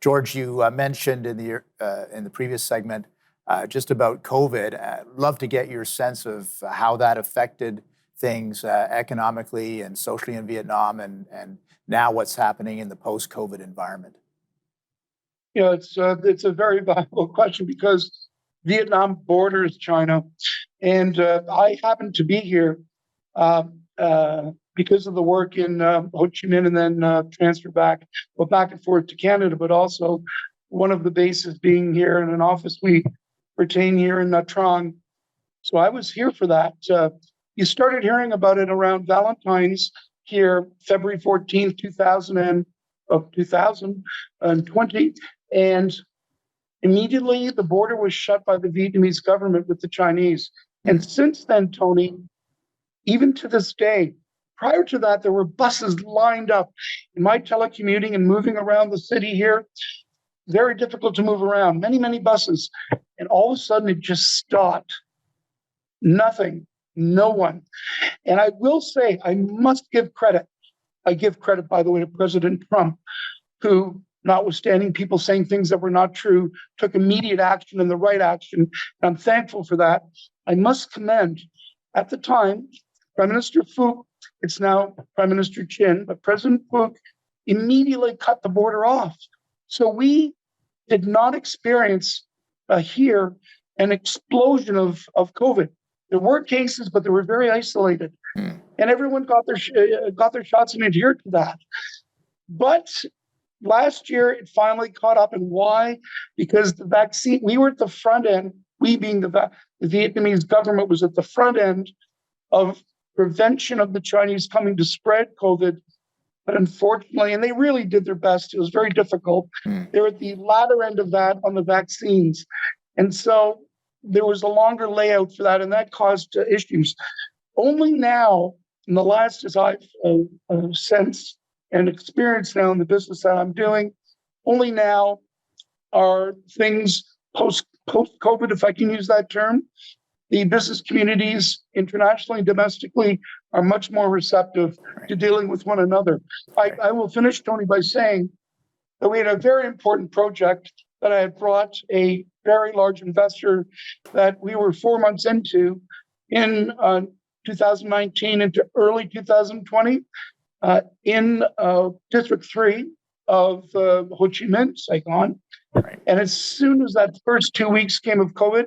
George, you mentioned in the previous segment just about COVID. Love to get your sense of how that affected things economically and socially in Vietnam, and now what's happening in the post-COVID environment. It's a very valuable question because Vietnam borders China, and I happen to be here because of the work in Ho Chi Minh, and then transferred back and forth to Canada, but also one of the bases being here in an office we retain here in Nha Trang. So I was here for that. You started hearing about it around Valentine's here, February 14th, 2020. And immediately the border was shut by the Vietnamese government with the Chinese. And since then, Tony, even to this day, prior to that, there were buses lined up. In my telecommuting and moving around the city here, very difficult to move around, many, many buses. And all of a sudden it just stopped. Nothing, no one. And I will say, I must give credit. I give credit, by the way, to President Trump, who, notwithstanding people saying things that were not true, took immediate action and the right action. And I'm thankful for that. I must commend, at the time, Prime Minister Phuc, it's now Prime Minister Chin, but President Phuc immediately cut the border off. So we did not experience here an explosion of COVID. There were cases, but they were very isolated. And everyone got their shots and adhered to that. But last year, it finally caught up. And why? Because the vaccine, we were at the front end, we being the Vietnamese government was at the front end of prevention of the Chinese coming to spread COVID. But unfortunately, and they really did their best, it was very difficult. They're at the latter end of that on the vaccines. And so there was a longer layout for that, and that caused issues. Only now, in the last, as I've sensed and experienced now in the business that I'm doing, only now are things post-COVID, if I can use that term. The business communities internationally and domestically are much more receptive to dealing with one another. I will finish, Tony, by saying that we had a very important project that I had brought a very large investor that we were 4 months into in 2019 into early 2020 in District 3 of Ho Chi Minh, Saigon. Right. And as soon as that first 2 weeks came of COVID,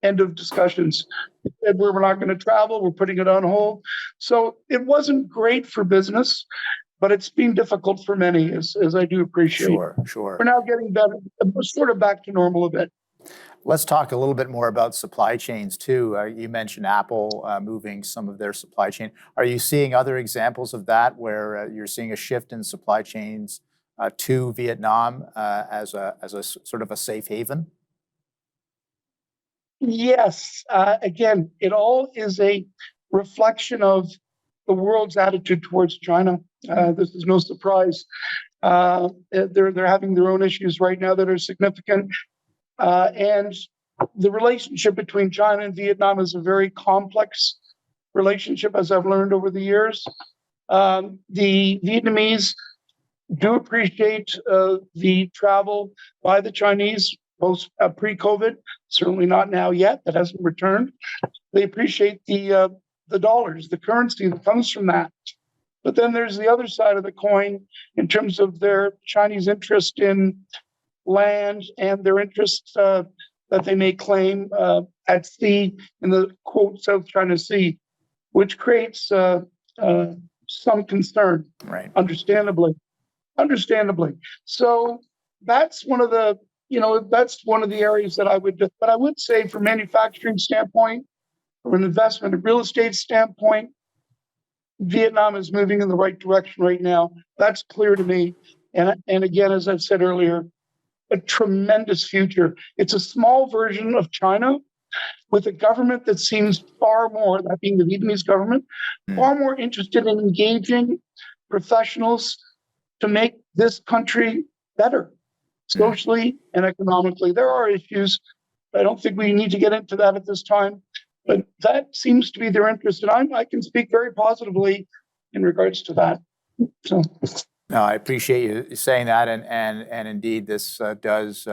end of discussions. It said we're not going to travel, we're putting it on hold. So it wasn't great for business, but it's been difficult for many, as I do appreciate. Sure. We're now getting better, sort of back to normal a bit. Let's talk a little bit more about supply chains too. You mentioned Apple moving some of their supply chain. Are you seeing other examples of that where you're seeing a shift in supply chains to Vietnam as a sort of a safe haven? Yes. Again, it all is a reflection of the world's attitude towards China. This is no surprise. They're having their own issues right now that are significant. And the relationship between China and Vietnam is a very complex relationship, as I've learned over the years. The Vietnamese do appreciate the travel by the Chinese pre-COVID, certainly not now yet, that hasn't returned. They appreciate the dollars, the currency that comes from that. But then there's the other side of the coin in terms of their Chinese interest in land and their interest that they may claim at sea in the, quote, South China Sea, which creates some concern, right? Understandably. So that's one of the areas that I would say from manufacturing standpoint, from an investment and real estate standpoint, Vietnam is moving in the right direction right now. That's clear to me. And again, as I've said earlier, a tremendous future. It's a small version of China with a government that seems far more, that being the Vietnamese government, far more interested in engaging professionals to make this country better, socially and economically. There are issues. I don't think we need to get into that at this time, but that seems to be their interest. And I can speak very positively in regards to that. So No, I appreciate you saying that, and indeed, this does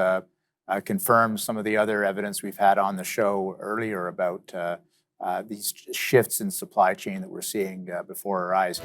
confirm some of the other evidence we've had on the show earlier about these shifts in supply chain that we're seeing before our eyes.